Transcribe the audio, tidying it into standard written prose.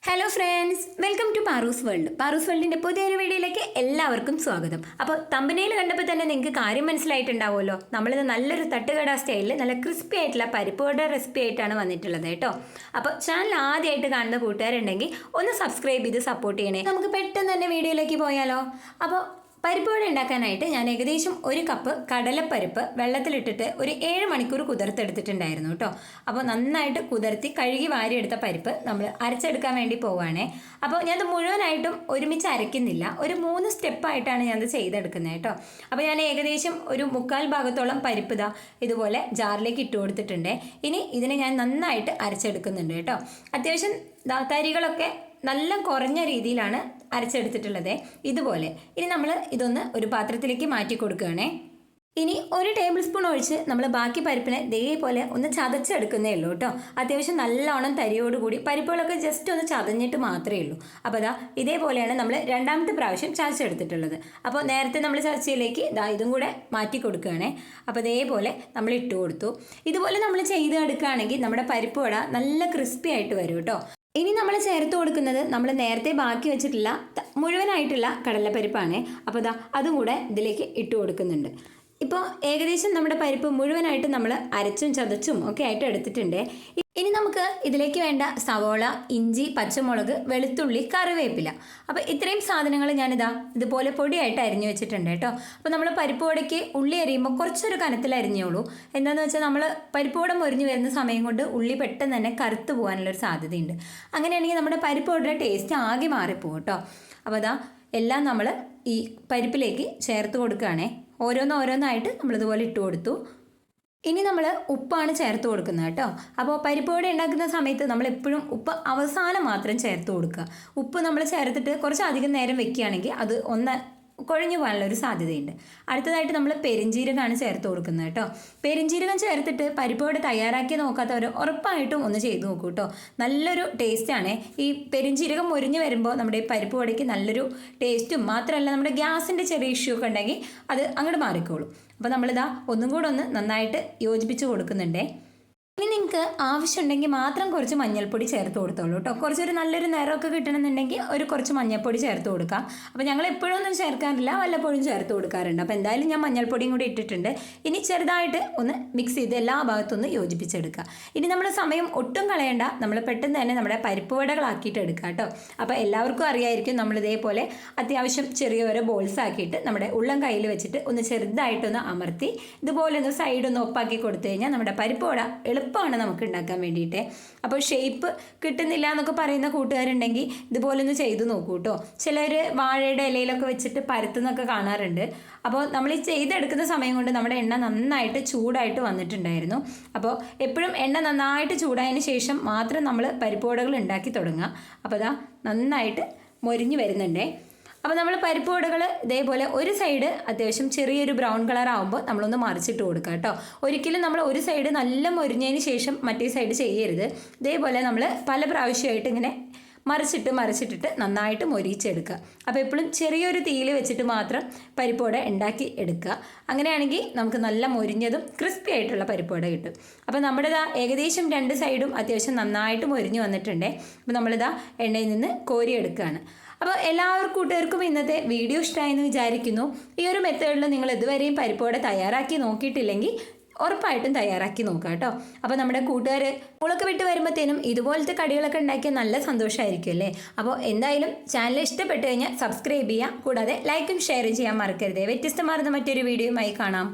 Hello friends, welcome to Paru's world. Paru's വേൾഡിൻ്റെ പുതിയൊരു വീഡിയോയിലേക്ക് എല്ലാവർക്കും സ്വാഗതം. അപ്പോൾ തമ്പനയിൽ കണ്ടപ്പോൾ തന്നെ നിങ്ങൾക്ക് കാര്യം മനസ്സിലായിട്ടുണ്ടാവുമല്ലോ. നമ്മളിത് നല്ലൊരു തട്ടുകട സ്റ്റൈലിൽ നല്ല ക്രിസ്പി ആയിട്ടുള്ള പരിപ്പുവട റെസിപ്പി ആയിട്ടാണ് വന്നിട്ടുള്ളത് കേട്ടോ. അപ്പോൾ ചാനൽ ആദ്യമായിട്ട് കാണുന്ന കൂട്ടുകാരുണ്ടെങ്കിൽ ഒന്ന് സബ്സ്ക്രൈബ് ചെയ്ത് സപ്പോർട്ട് ചെയ്യണേ. നമുക്ക് പെട്ടെന്ന് തന്നെ വീഡിയോയിലേക്ക് പോയാലോ. അപ്പോൾ പരിപ്പുവട ഉണ്ടാക്കാനായിട്ട് ഞാൻ ഏകദേശം 1 കപ്പ് കടലപ്പരിപ്പ് വെള്ളത്തിലിട്ടിട്ട് ഒരു 7 മണിക്കൂർ കുതിർത്തെടുത്തിട്ടുണ്ടായിരുന്നു കേട്ടോ. അപ്പോൾ നന്നായിട്ട് കുതിർത്തി കഴുകി വാരിയെടുത്ത പരിപ്പ് നമ്മൾ അരച്ചെടുക്കാൻ വേണ്ടി പോവുകയാണേ. അപ്പോൾ ഞാനത് മുഴുവനായിട്ടും ഒരുമിച്ച് അരയ്ക്കുന്നില്ല, ഒരു 3 സ്റ്റെപ്പായിട്ടാണ് ഞാനത് ചെയ്തെടുക്കുന്നത് കേട്ടോ. അപ്പോൾ ഞാൻ ഏകദേശം ഒരു 1/4 ഭാഗത്തോളം പരിപ്പ് ഇതുപോലെ ജാറിലേക്ക് ഇട്ട് കൊടുത്തിട്ടുണ്ട്. ഇനി ഇതിനെ ഞാൻ നന്നായിട്ട് അരച്ചെടുക്കുന്നുണ്ട് കേട്ടോ. അത്യാവശ്യം തരികളൊക്കെ നല്ല കുറഞ്ഞ രീതിയിലാണ് അരച്ചെടുത്തിട്ടുള്ളത് ഇതുപോലെ. ഇനി നമ്മൾ ഇതൊന്ന് ഒരു പാത്രത്തിലേക്ക് മാറ്റി കൊടുക്കുകയാണേ. ഇനി 1 ടേബിൾ സ്പൂൺ ഒഴിച്ച് നമ്മൾ ബാക്കി പരിപ്പിനെ ഇതേപോലെ ഒന്ന് ചതച്ചെടുക്കുന്നേ ഉള്ളൂ കേട്ടോ. അത്യാവശ്യം നല്ലോണം തരിയോടുകൂടി പരിപ്പുകളൊക്കെ ജസ്റ്റ് ഒന്ന് ചതഞ്ഞിട്ട് മാത്രമേ ഉള്ളൂ. അപ്പോൾ ഇതേപോലെയാണ് നമ്മൾ രണ്ടാമത്തെ പ്രാവശ്യം ചതച്ചെടുത്തിട്ടുള്ളത്. അപ്പോൾ നേരത്തെ നമ്മൾ ചതച്ചയിലേക്ക് ഇതും കൂടെ മാറ്റി കൊടുക്കുകയാണേ. അപ്പോൾ ഇതേപോലെ നമ്മൾ ഇട്ട് കൊടുത്തു. ഇതുപോലെ നമ്മൾ ചെയ്തെടുക്കുകയാണെങ്കിൽ നമ്മുടെ പരിപ്പ് വട നല്ല ക്രിസ്പി ആയിട്ട് വരും കേട്ടോ. ഇനി നമ്മൾ ചേർത്ത് കൊടുക്കുന്നത് നമ്മൾ നേരത്തെ ബാക്കി വെച്ചിട്ടുള്ള മുഴുവനായിട്ടുള്ള കടലപ്പരിപ്പാണ്. അപ്പോൾ അതും കൂടെ ഇതിലേക്ക് ഇട്ട് കൊടുക്കുന്നുണ്ട്. ഇപ്പോൾ ഏകദേശം നമ്മുടെ പരിപ്പ് മുഴുവനായിട്ട് നമ്മൾ അരച്ചും ചതച്ചും ഒക്കെ ആയിട്ട് എടുത്തിട്ടുണ്ട്. ഇനി നമുക്ക് ഇതിലേക്ക് വേണ്ട സവോള, ഇഞ്ചി, പച്ചമുളക്, വെളുത്തുള്ളി, കറിവേപ്പില, അപ്പോൾ ഇത്രയും സാധനങ്ങൾ ഞാനിതാ ഇതുപോലെ പൊടിയായിട്ട് അരിഞ്ഞു വെച്ചിട്ടുണ്ട് കേട്ടോ. അപ്പോൾ നമ്മൾ പരിപ്പ് വടയ്ക്ക് ഉള്ളി അരിയുമ്പോൾ കുറച്ചൊരു കനത്തിൽ അരിഞ്ഞോളൂ. എന്താണെന്ന് വെച്ചാൽ നമ്മൾ പരിപ്പ് വട മൊരിഞ്ഞ് വരുന്ന സമയം കൊണ്ട് ഉള്ളി പെട്ടെന്ന് തന്നെ കറുത്ത് പോകാനുള്ളൊരു സാധ്യതയുണ്ട്. അങ്ങനെയാണെങ്കിൽ നമ്മുടെ പരിപ്പ് വടയുടെ ടേസ്റ്റ് ആകെ മാറിപ്പോകും കേട്ടോ. അപ്പോൾ എല്ലാം നമ്മൾ ഈ പരിപ്പിലേക്ക് ചേർത്ത് കൊടുക്കുകയാണേ. ഓരോന്നായിട്ട് നമ്മളിതുപോലെ ഇട്ട് കൊടുത്തു. ഇനി നമ്മൾ ഉപ്പാണ് ചേർത്ത് കൊടുക്കുന്നത് കേട്ടോ. അപ്പോൾ പരിപ്പ് വട ഉണ്ടാക്കുന്ന സമയത്ത് നമ്മൾ എപ്പോഴും ഉപ്പ് അവസാനം മാത്രം ചേർത്ത് കൊടുക്കുക. ഉപ്പ് നമ്മൾ ചേർത്തിട്ട് കുറച്ച് അധികം നേരം വെക്കുകയാണെങ്കിൽ അത് കുഴഞ്ഞു പോകാനുള്ള ഒരു സാധ്യതയുണ്ട്. അടുത്തതായിട്ട് നമ്മൾ പെരിഞ്ജീരകമാണ് ചേർത്ത് കൊടുക്കുന്നത് കേട്ടോ. പെരിഞ്ജീരകം ചേർത്തിട്ട് പരിപ്പ് വട തയ്യാറാക്കി നോക്കാത്തവർ ഉറപ്പായിട്ടും ഒന്ന് ചെയ്ത് നോക്കൂ കേട്ടോ. നല്ലൊരു ടേസ്റ്റാണ്. ഈ പെരിഞ്ജീരകം മൊരിഞ്ഞ് വരുമ്പോൾ നമ്മുടെ ഈ പരിപ്പ് വടയ്ക്ക് നല്ലൊരു ടേസ്റ്റും മാത്രമല്ല നമ്മുടെ ഗ്യാസിൻ്റെ ചെറിയ ഇഷ്യൂ ഒക്കെ ഉണ്ടെങ്കിൽ അത് അങ്ങോട്ട് മാറിക്കോളും. അപ്പോൾ നമ്മളിതാ ഒന്നും കൂടെ ഒന്ന് നന്നായിട്ട് യോജിപ്പിച്ച് കൊടുക്കുന്നുണ്ടേ. ഇനി നിങ്ങൾക്ക് ആവശ്യമുണ്ടെങ്കിൽ മാത്രം കുറച്ച് മഞ്ഞൾപ്പൊടി ചേർത്ത് കൊടുത്തോളൂ കേട്ടോ. കുറച്ചൊരു നല്ലൊരു നിറമൊക്കെ കിട്ടണമെന്നുണ്ടെങ്കിൽ കുറച്ച് മഞ്ഞൾപ്പൊടി ചേർത്ത് കൊടുക്കാം. അപ്പോൾ ഞങ്ങൾ എപ്പോഴും ഒന്നും ചേർക്കാറില്ല, വല്ലപ്പോഴും ചേർത്ത് കൊടുക്കാറുണ്ട്. അപ്പോൾ എന്തായാലും ഞാൻ മഞ്ഞൾപ്പൊടിയും കൂടി ഇട്ടിട്ടുണ്ട്. ഇനി ചെറുതായിട്ട് ഒന്ന് മിക്സ് ചെയ്ത് എല്ലാ ഭാഗത്തൊന്ന് യോജിപ്പിച്ചെടുക്കുക. ഇനി നമ്മൾ സമയം ഒട്ടും കളയണ്ട, നമ്മൾ പെട്ടെന്ന് തന്നെ നമ്മുടെ പരിപ്പ് വടകളാക്കിയിട്ട് എടുക്കുക കേട്ടോ. അപ്പോൾ എല്ലാവർക്കും അറിയായിരിക്കും, നമ്മൾ ഇതേപോലെ അത്യാവശ്യം ചെറിയ ബോൾസ് ആക്കിയിട്ട് നമ്മുടെ ഉള്ളം കയ്യിൽ വെച്ചിട്ട് ഒന്ന് ചെറുതായിട്ടൊന്ന് അമർത്തി ഇതുപോലെ ഒന്ന് സൈഡൊന്ന് ഒപ്പാക്കി കൊടുത്തു കഴിഞ്ഞാൽ നമ്മുടെ പരിപ്പ് വട എളുപ്പമാണ് നമുക്ക് ഉണ്ടാക്കാൻ വേണ്ടിയിട്ട്. അപ്പോൾ ഷേപ്പ് കിട്ടുന്നില്ല എന്നൊക്കെ പറയുന്ന കൂട്ടുകാരുണ്ടെങ്കിൽ ഇതുപോലെ ഒന്ന് ചെയ്ത് നോക്കൂ കേട്ടോ. ചിലർ വാഴയുടെ ഇലയിലൊക്കെ വെച്ചിട്ട് പരത്തുന്നൊക്കെ കാണാറുണ്ട്. അപ്പോൾ നമ്മൾ ഈ ചെയ്തെടുക്കുന്ന സമയം കൊണ്ട് നമ്മുടെ എണ്ണ നന്നായിട്ട് ചൂടായിട്ട് വന്നിട്ടുണ്ടായിരുന്നു. അപ്പോൾ എപ്പോഴും എണ്ണ നന്നായിട്ട് ചൂടായതിന് ശേഷം മാത്രം നമ്മൾ പരിപ്പ് വടകൾ ഉണ്ടാക്കി തുടങ്ങുക. അപ്പോൾ നന്നായിട്ട് മൊരിഞ്ഞ് വരുന്നുണ്ടേ. അപ്പോൾ നമ്മൾ പരിപ്പ് വടകൾ ഇതേപോലെ ഒരു സൈഡ് അത്യാവശ്യം ചെറിയൊരു ബ്രൗൺ കളർ ആകുമ്പോൾ നമ്മളൊന്ന് മറിച്ചിട്ട് കൊടുക്കുക കേട്ടോ. ഒരിക്കലും നമ്മൾ ഒരു സൈഡ് നല്ല മൊരിഞ്ഞതിന് ശേഷം മറ്റേ സൈഡ് ചെയ്യരുത്. ഇതേപോലെ നമ്മൾ പല പ്രാവശ്യമായിട്ട് ഇങ്ങനെ മറിച്ചിട്ടിട്ട് നന്നായിട്ട് മൊരിച്ചെടുക്കുക. അപ്പോൾ എപ്പോഴും ചെറിയൊരു തീയിൽ വെച്ചിട്ട് മാത്രം പരിപ്പ് വട ഉണ്ടാക്കി എടുക്കുക. അങ്ങനെയാണെങ്കിൽ നമുക്ക് നല്ല മൊരിഞ്ഞതും ക്രിസ്പി ആയിട്ടുള്ള പരിപ്പ് വട കിട്ടും. അപ്പോൾ നമ്മുടെ ഏകദേശം 2 സൈഡും അത്യാവശ്യം നന്നായിട്ട് മൊരിഞ്ഞ് വന്നിട്ടുണ്ടേ. അപ്പോൾ നമ്മളിതാ എണ്ണയിൽ നിന്ന് കോരിയെടുക്കുകയാണ്. അപ്പോൾ എല്ലാവർക്കും കൂട്ടുകാർക്കും ഇന്നത്തെ വീഡിയോ ഇഷ്ടമായെന്ന് വിചാരിക്കുന്നു. ഈ ഒരു മെത്തേഡിൽ നിങ്ങൾ ഇതുവരെയും പരിപ്പ് വട തയ്യാറാക്കി നോക്കിയിട്ടില്ലെങ്കിൽ ഉറപ്പായിട്ടും തയ്യാറാക്കി നോക്കുക കേട്ടോ. അപ്പോൾ നമ്മുടെ കൂട്ടുകാർ സ്കൂളൊക്കെ വിട്ട് വരുമ്പോഴത്തേനും ഇതുപോലത്തെ കടികളൊക്കെ ഉണ്ടാക്കിയാൽ നല്ല സന്തോഷമായിരിക്കും അല്ലേ. അപ്പോൾ എന്തായാലും ചാനൽ ഇഷ്ടപ്പെട്ട് കഴിഞ്ഞാൽ സബ്സ്ക്രൈബ് ചെയ്യുക. കൂടാതെ ലൈക്കും ഷെയറും ചെയ്യാൻ മറക്കരുത്. വ്യത്യസ്തമാർന്ന മറ്റൊരു വീഡിയോയുമായി കാണാം.